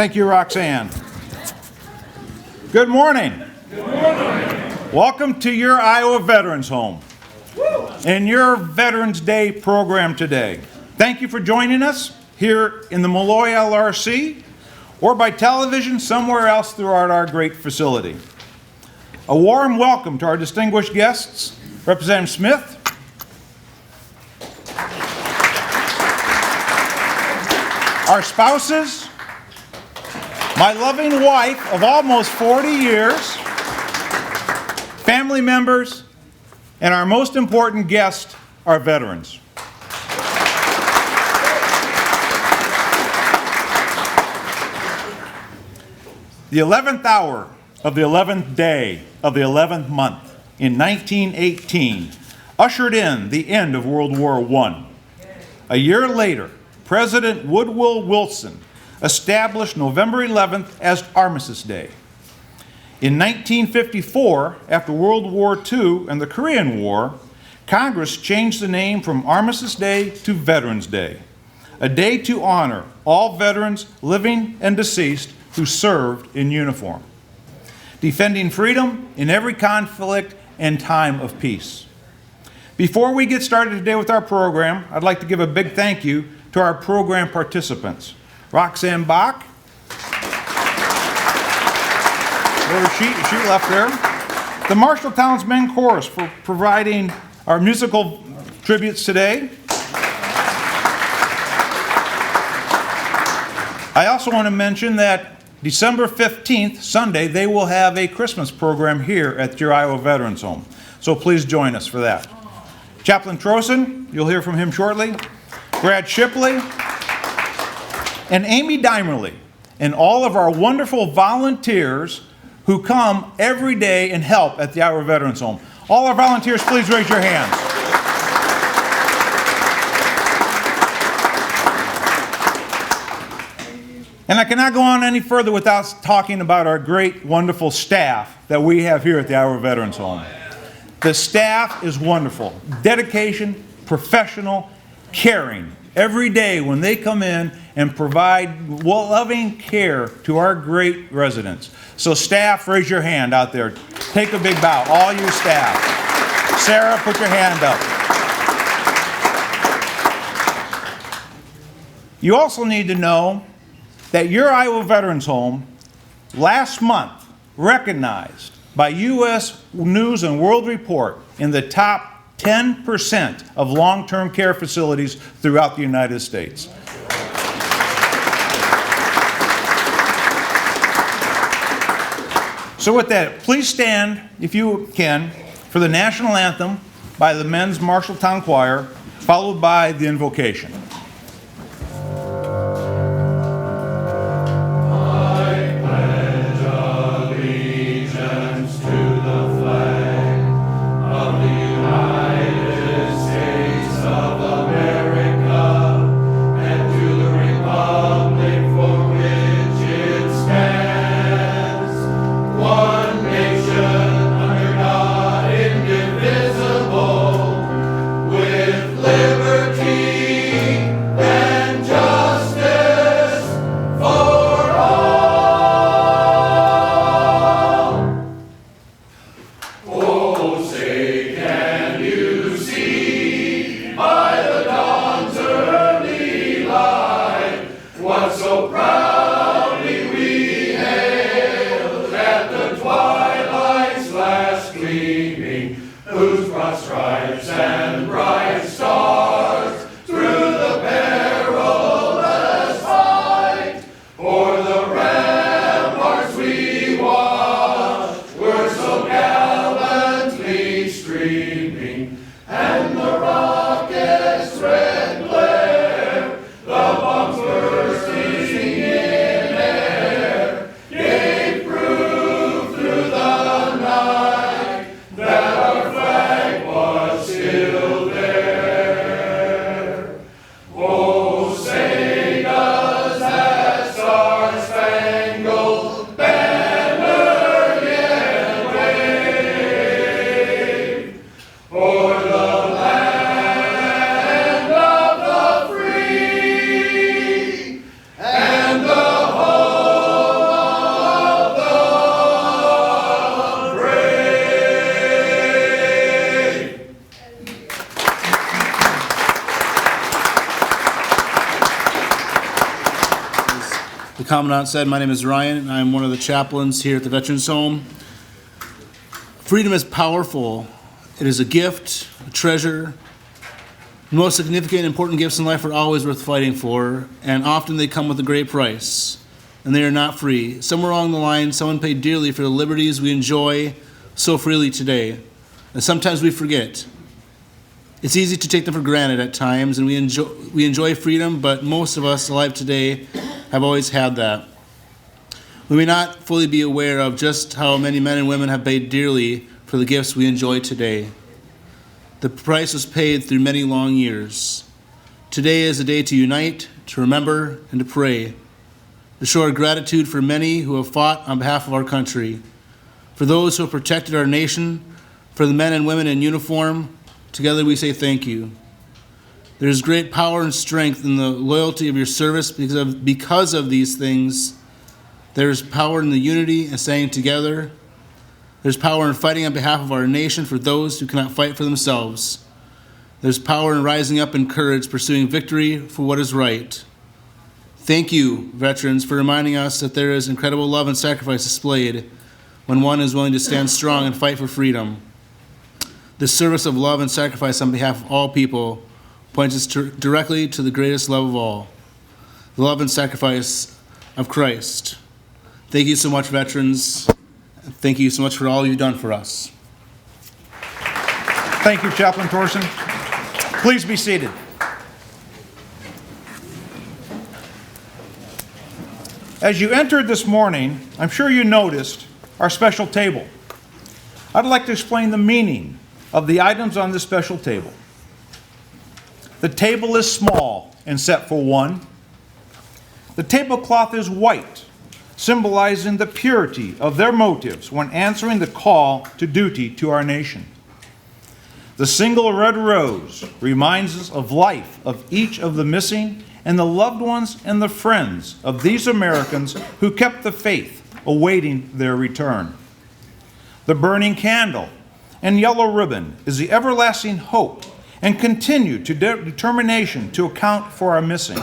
Thank you, Roxanne. Good morning. Good morning. Welcome to your Iowa Veterans Home and your Veterans Day program today. Thank you for joining us here in the Malloy LRC or by television somewhere else throughout our great facility. A warm welcome to our distinguished guests, Representative Smith, our spouses, my loving wife of almost 40 years, family members, and our most important guest, our veterans. The 11th hour of the 11th day of the 11th month in 1918 ushered in the end of World War I. A year later, President Woodrow Wilson established November 11th as Armistice Day. In 1954, after World War II and the Korean War, Congress changed the name from Armistice Day to Veterans Day, a day to honor all veterans, living and deceased, who served in uniform, defending freedom in every conflict and time of peace. Before we get started today with our program, I'd like to give a big thank you to our program participants. Roxanne Bach, there's a sheet left there. The Marshalltown's Men Chorus for providing our musical tributes today. I also want to mention that December 15th, Sunday, they will have a Christmas program here at your Iowa Veterans Home. So please join us for that. Chaplain Trosen, you'll hear from him shortly. Brad Shipley, and Amy Dimerly, and all of our wonderful volunteers who come every day and help at the Iowa Veterans Home. All our volunteers, please raise your hands. And I cannot go on any further without talking about our great, wonderful staff that we have here at the Iowa Veterans Home. The staff is wonderful. Dedication, professional, caring. Every day when they come in and provide loving care to our great residents. So staff, raise your hand out there. Take a big bow, all you staff. Sarah, put your hand up. You also need to know that your Iowa Veterans Home last month recognized by U.S. News and World Report in the top 10% of long-term care facilities throughout the United States. So with that, please stand, if you can, for the national anthem by the Men's Marshalltown Choir, followed by the invocation. Still Commandant said, my name is Ryan, and I'm one of the chaplains here at the Veterans Home. Freedom is powerful. It is a gift, a treasure. The most significant and important gifts in life are always worth fighting for, and often they come with a great price, and they are not free. Somewhere along the line, someone paid dearly for the liberties we enjoy so freely today, and sometimes we forget. It's easy to take them for granted at times, and we enjoy freedom, but most of us alive today have always had that. We may not fully be aware of just how many men and women have paid dearly for the gifts we enjoy today. The price was paid through many long years. Today is a day to unite, to remember, and to pray, to show our gratitude for many who have fought on behalf of our country, for those who have protected our nation, for the men and women in uniform. Together we say thank you. There is great power and strength in the loyalty of your service because of these things. There is power in the unity and staying together. There's power in fighting on behalf of our nation for those who cannot fight for themselves. There's power in rising up in courage, pursuing victory for what is right. Thank you, veterans, for reminding us that there is incredible love and sacrifice displayed when one is willing to stand strong and fight for freedom. This service of love and sacrifice on behalf of all people points us directly to the greatest love of all, the love and sacrifice of Christ. Thank you so much, veterans. Thank you so much for all you've done for us. Thank you, Chaplain Thorson. Please be seated. As you entered this morning, I'm sure you noticed our special table. I'd like to explain the meaning of the items on this special table. The table is small and set for one. The tablecloth is white, symbolizing the purity of their motives when answering the call to duty to our nation. The single red rose reminds us of life of each of the missing and the loved ones and the friends of these Americans who kept the faith, awaiting their return. The burning candle and yellow ribbon is the everlasting hope and continued determination to account for our missing.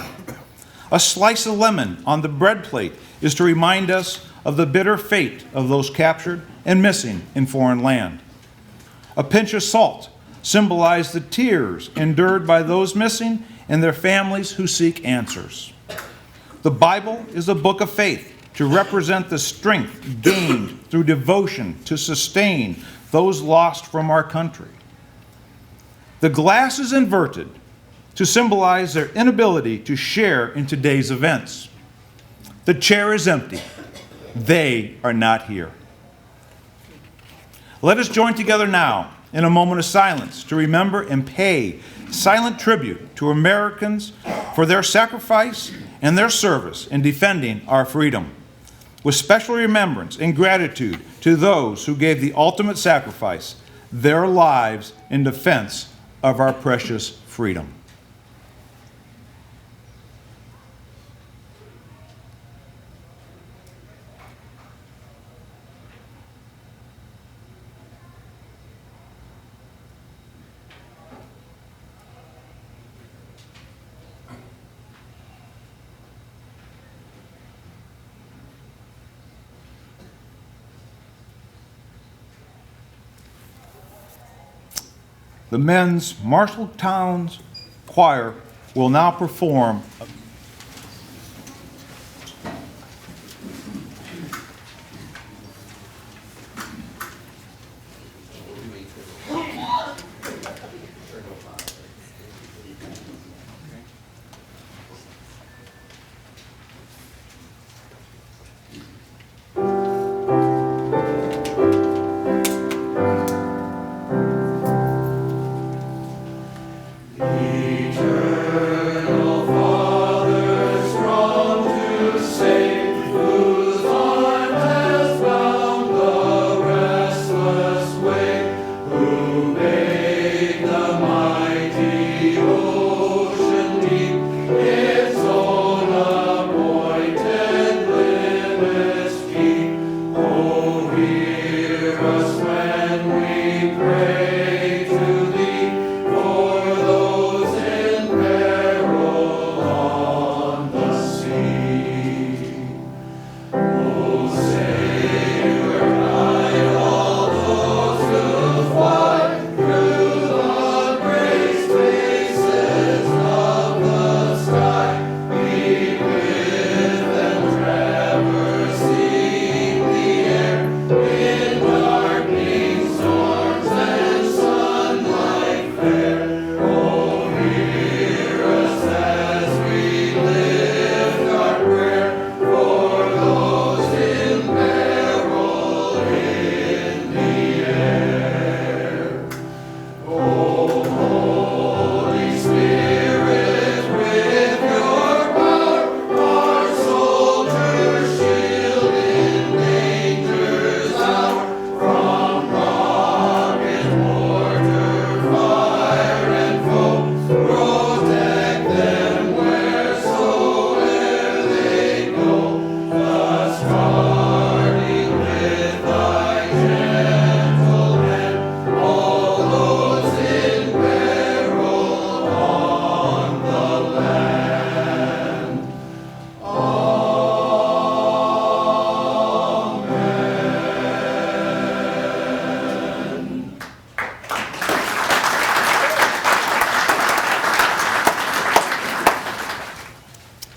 A slice of lemon on the bread plate is to remind us of the bitter fate of those captured and missing in foreign land. A pinch of salt symbolizes the tears endured by those missing and their families who seek answers. The Bible is a book of faith to represent the strength gained through devotion to sustain those lost from our country. The glass is inverted to symbolize their inability to share in today's events. The chair is empty. They are not here. Let us join together now in a moment of silence to remember and pay silent tribute to Americans for their sacrifice and their service in defending our freedom, with special remembrance and gratitude to those who gave the ultimate sacrifice, their lives in defense of our precious freedom. The men's Marshalltown choir will now perform Eternal Father.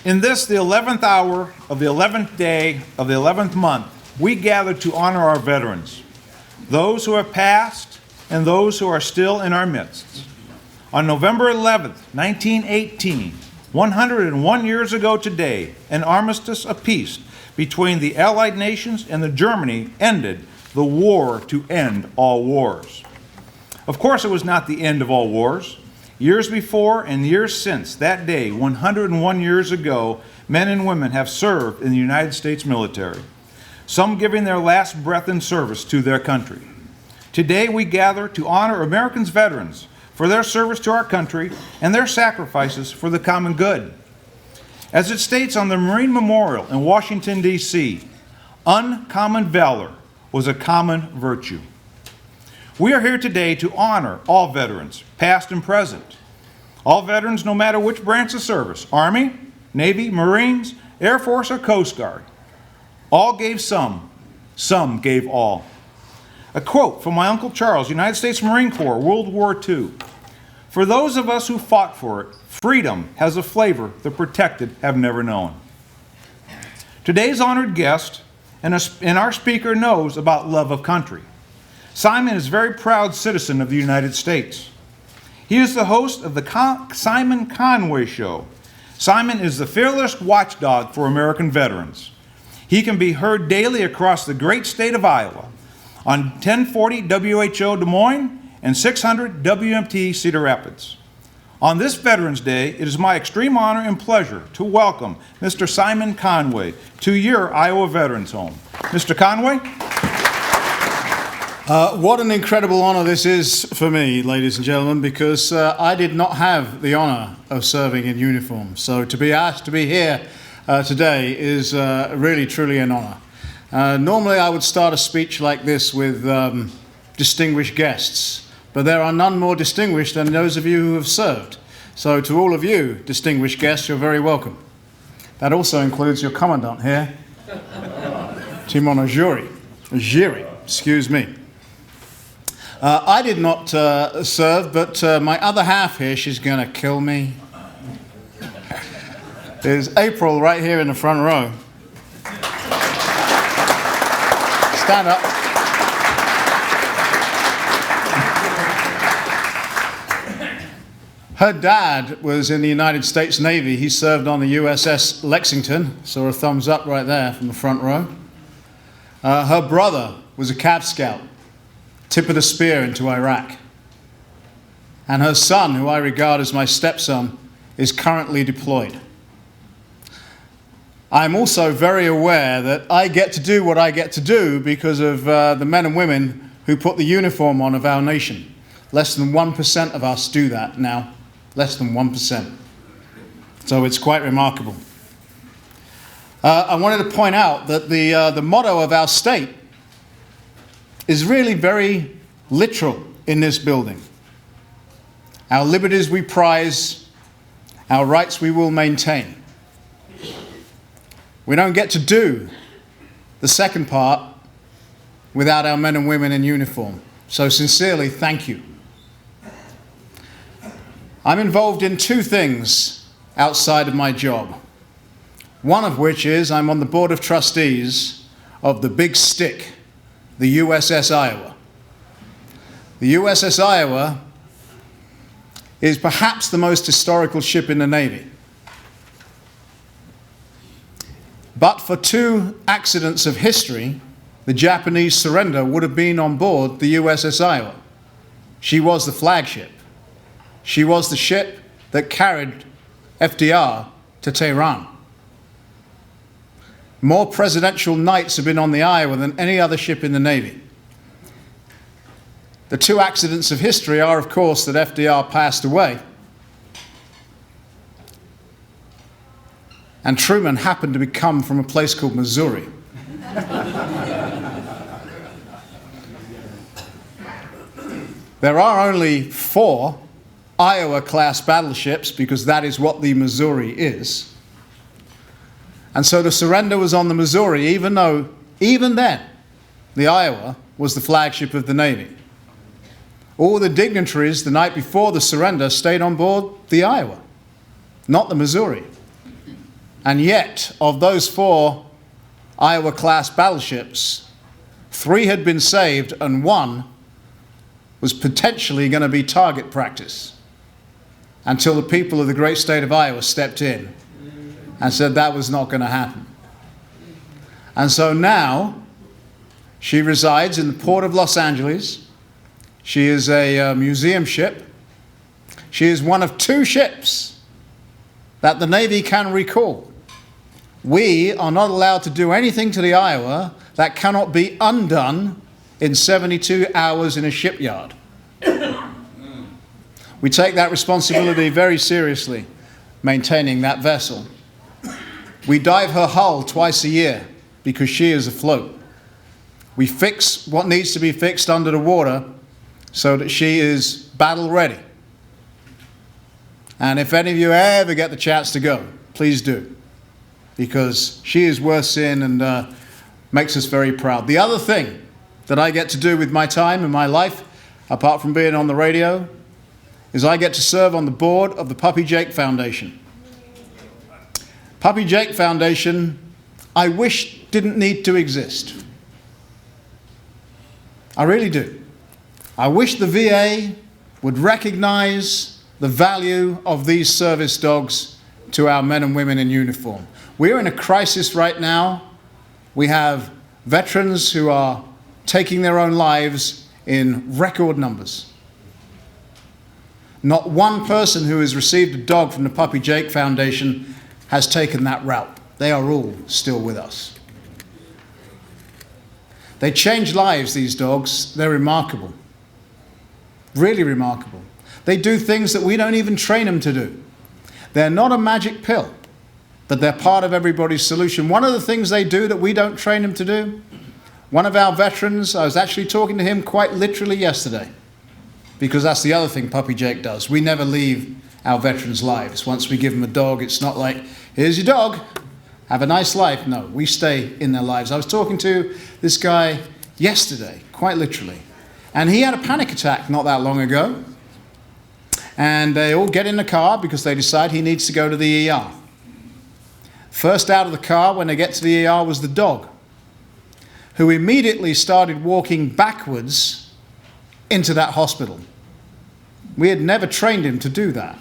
In this, the 11th hour of the 11th day of the 11th month, we gather to honor our veterans, those who have passed and those who are still in our midst. On November 11th, 1918, 101 years ago today, an armistice of peace between the Allied nations and the Germany ended the war to end all wars. Of course, it was not the end of all wars. Years before and years since that day, 101 years ago, men and women have served in the United States military, some giving their last breath in service to their country. Today, we gather to honor Americans' veterans for their service to our country and their sacrifices for the common good. As it states on the Marine Memorial in Washington, D.C., uncommon valor was a common virtue. We are here today to honor all veterans, past and present. All veterans, no matter which branch of service, Army, Navy, Marines, Air Force, or Coast Guard. All gave some gave all. A quote from my Uncle Charles, United States Marine Corps, World War II. For those of us who fought for it, freedom has a flavor the protected have never known. Today's honored guest and our speaker knows about love of country. Simon is a very proud citizen of the United States. He is the host of the Simon Conway Show. Simon is the fearless watchdog for American veterans. He can be heard daily across the great state of Iowa on 1040 WHO Des Moines and 600 WMT Cedar Rapids. On this Veterans Day, it is my extreme honor and pleasure to welcome Mr. Simon Conway to your Iowa Veterans Home. Mr. Conway? What an incredible honor this is for me, ladies and gentlemen, because I did not have the honor of serving in uniform. So to be asked to be here today is really, truly an honor. Normally I would start a speech like this with distinguished guests, but there are none more distinguished than those of you who have served. So to all of you distinguished guests, you're very welcome. That also includes your commandant here, Timon Ojiri, excuse me. I did not serve, but my other half here, she's going to kill me, is April right here in the front row. Stand up. Her dad was in the United States Navy. He served on the USS Lexington. Saw a thumbs up right there from the front row. Her brother was a Cav Scout, tip of the spear into Iraq. And her son, who I regard as my stepson, is currently deployed. I'm also very aware that I get to do what I get to do because of the men and women who put the uniform on of our nation. Less than 1% of us do that now. Less than 1%. So it's quite remarkable. I wanted to point out that the motto of our state is really very literal in this building. Our liberties we prize, our rights we will maintain. We don't get to do the second part without our men and women in uniform. So sincerely, thank you. I'm involved in two things outside of my job. One of which is I'm on the Board of Trustees of the Big Stick, the USS Iowa. The USS Iowa is perhaps the most historical ship in the Navy. But for two accidents of history, the Japanese surrender would have been on board the USS Iowa. She was the flagship. She was the ship that carried FDR to Tehran. More presidential knights have been on the Iowa than any other ship in the Navy. The two accidents of history are, of course, that FDR passed away and Truman happened to come from a place called Missouri. There are only 4 Iowa-class battleships because that is what the Missouri is. And so the surrender was on the Missouri, even though, even then, the Iowa was the flagship of the Navy. All the dignitaries the night before the surrender stayed on board the Iowa, not the Missouri. And yet, of those 4 Iowa-class battleships, 3 had been saved and 1 was potentially going to be target practice until the people of the great state of Iowa stepped in and said that was not going to happen. And so now she resides in the port of Los Angeles. She is a museum ship. She is one of 2 ships that the Navy can recall. We are not allowed to do anything to the Iowa that cannot be undone in 72 hours in a shipyard. We take that responsibility very seriously, maintaining that vessel. We dive her hull twice a year because she is afloat. We fix what needs to be fixed under the water so that she is battle ready. And if any of you ever get the chance to go, please do, because she is worth seeing and makes us very proud. The other thing that I get to do with my time and my life, apart from being on the radio, is I get to serve on the board of the Puppy Jake Foundation. Puppy Jake Foundation, I wish didn't need to exist. I really do. I wish the VA would recognize the value of these service dogs to our men and women in uniform. We're in a crisis right now. We have veterans who are taking their own lives in record numbers. Not one person who has received a dog from the Puppy Jake Foundation has taken that route. They are all still with us. They change lives, these dogs. They're remarkable. Really remarkable. They do things that we don't even train them to do. They're not a magic pill, but they're part of everybody's solution. One of the things they do that we don't train them to do, one of our veterans, I was actually talking to him quite literally yesterday, because that's the other thing Puppy Jake does. We never leave our veterans' lives. Once we give them a dog, it's not like, here's your dog, have a nice life. No, we stay in their lives. I was talking to this guy yesterday, quite literally, and he had a panic attack not that long ago. And they all get in the car because they decide he needs to go to the ER. First out of the car when they get to the ER was the dog, who immediately started walking backwards into that hospital. We had never trained him to do that.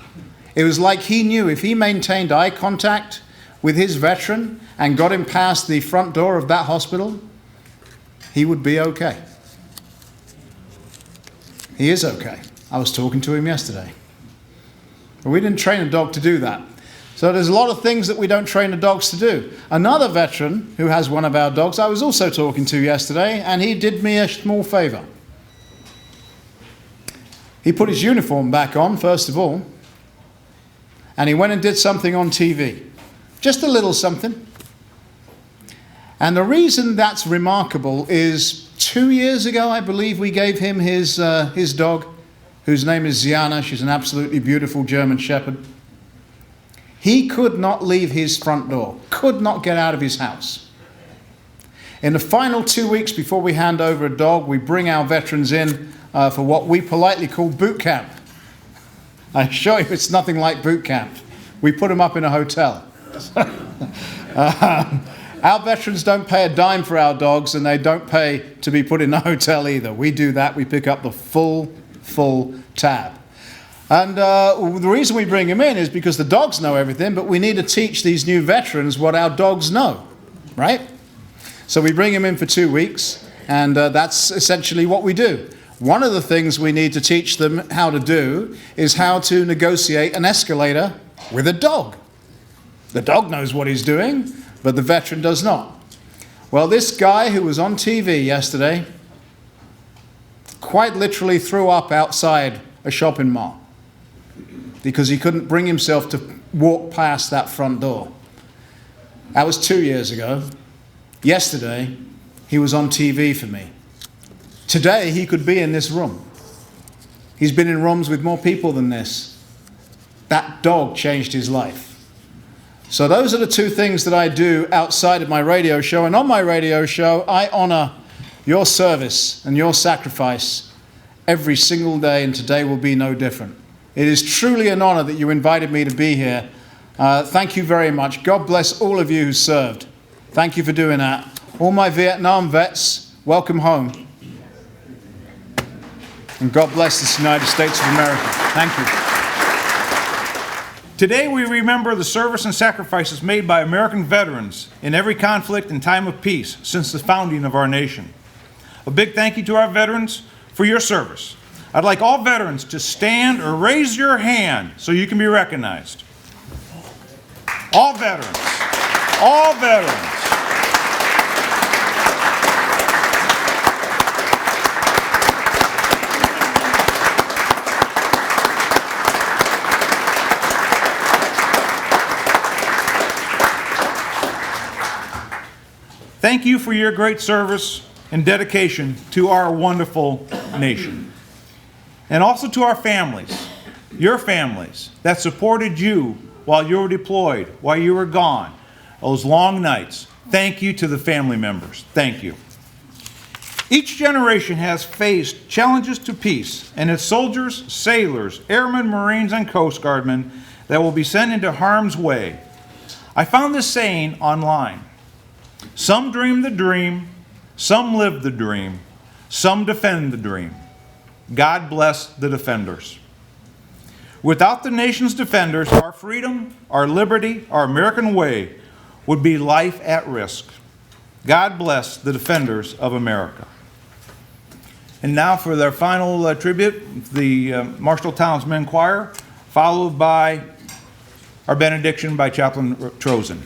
It was like he knew if he maintained eye contact with his veteran and got him past the front door of that hospital, he would be okay. He is okay. I was talking to him yesterday. But we didn't train a dog to do that. So there's a lot of things that we don't train the dogs to do. Another veteran who has one of our dogs, I was also talking to yesterday, and he did me a small favor. He put his uniform back on, first of all, and he went and did something on TV. Just a little something. And the reason that's remarkable is 2 years ago, I believe, we gave him his dog, whose name is Ziana. She's an absolutely beautiful German Shepherd. He could not leave his front door, could not get out of his house. In the final 2 weeks before we hand over a dog, we bring our veterans in for what we politely call boot camp. I assure you it's nothing like boot camp. We put them up in a hotel. Our veterans don't pay a dime for our dogs, and they don't pay to be put in a hotel either. We do that. We pick up the full tab. And the reason we bring them in is because the dogs know everything, but we need to teach these new veterans what our dogs know, right? So we bring them in for 2 weeks, and that's essentially what we do. One of the things we need to teach them how to do is how to negotiate an escalator with a dog. The dog knows what he's doing, but the veteran does not. Well, this guy who was on TV yesterday quite literally threw up outside a shopping mall because he couldn't bring himself to walk past that front door. That was 2 years ago. Yesterday, he was on TV for me. Today, he could be in this room. He's been in rooms with more people than this. That dog changed his life. So those are the 2 things that I do outside of my radio show. And on my radio show, I honor your service and your sacrifice every single day, and today will be no different. It is truly an honor that you invited me to be here Thank you very much. God bless all of you who served. Thank you for doing that. All my Vietnam vets, welcome home. And God bless this United States of America. Thank you. Today we remember the service and sacrifices made by American veterans in every conflict and time of peace since the founding of our nation. A big thank you to our veterans for your service. I'd like all veterans to stand or raise your hand so you can be recognized. All veterans. All veterans. Thank you for your great service and dedication to our wonderful nation. And also to our families, your families that supported you while you were deployed, while you were gone, those long nights. Thank you to the family members. Thank you. Each generation has faced challenges to peace, and its soldiers, sailors, airmen, Marines, and Coast Guardmen that will be sent into harm's way. I found this saying online. Some dream the dream, some live the dream, some defend the dream. God bless the defenders. Without the nation's defenders, our freedom, our liberty, our American way would be life at risk. God bless the defenders of America. And now for their final tribute, the Marshalltown's Men Choir, followed by our benediction by Chaplain Trozen.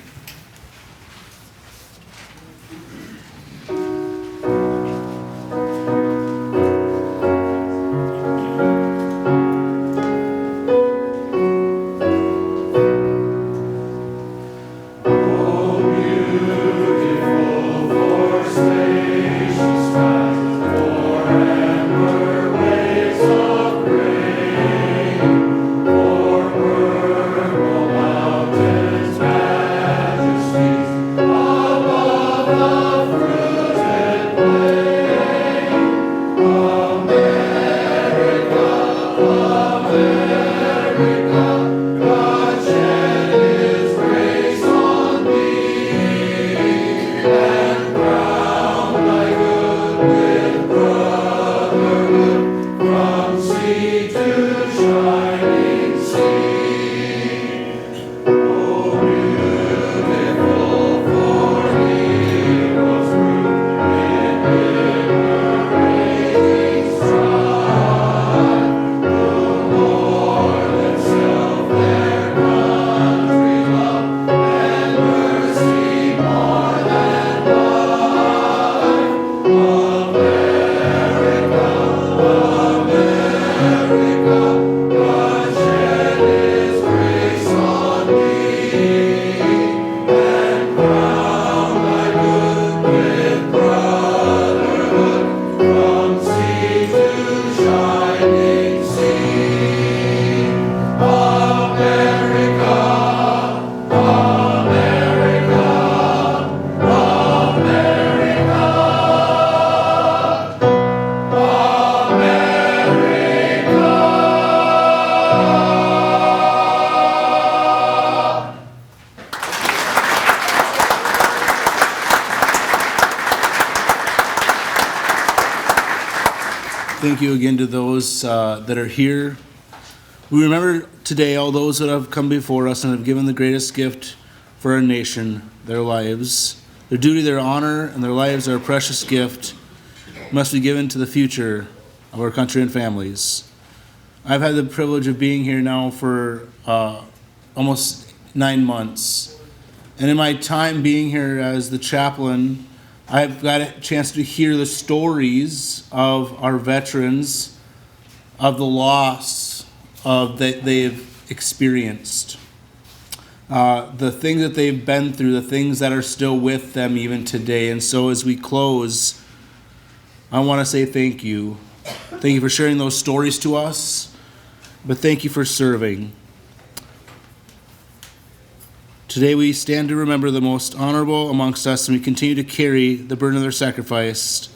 Thank you again to those that are here. We remember today all those that have come before us and have given the greatest gift for our nation, their lives. Their duty, their honor, and their lives are a precious gift, must be given to the future of our country and families. I've had the privilege of being here now for almost 9 months. And in my time being here as the chaplain, I've got a chance to hear the stories of our veterans, of the loss that they've experienced, the things that they've been through, the things that are still with them even today. And so as we close, I want to say thank you. Thank you for sharing those stories to us, but thank you for serving. Today we stand to remember the most honorable amongst us, and we continue to carry the burden of their sacrifice.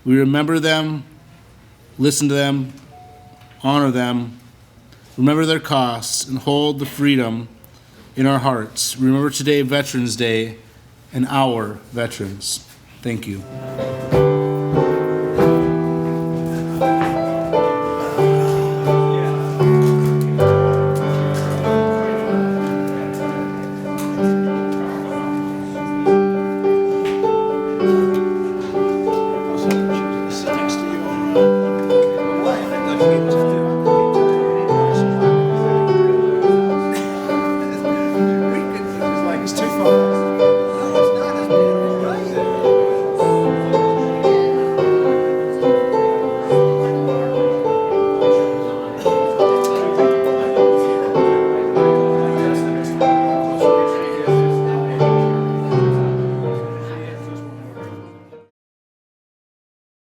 We remember them, listen to them, honor them, remember their costs, and hold the freedom in our hearts. Remember today, Veterans Day, and our veterans. Thank you.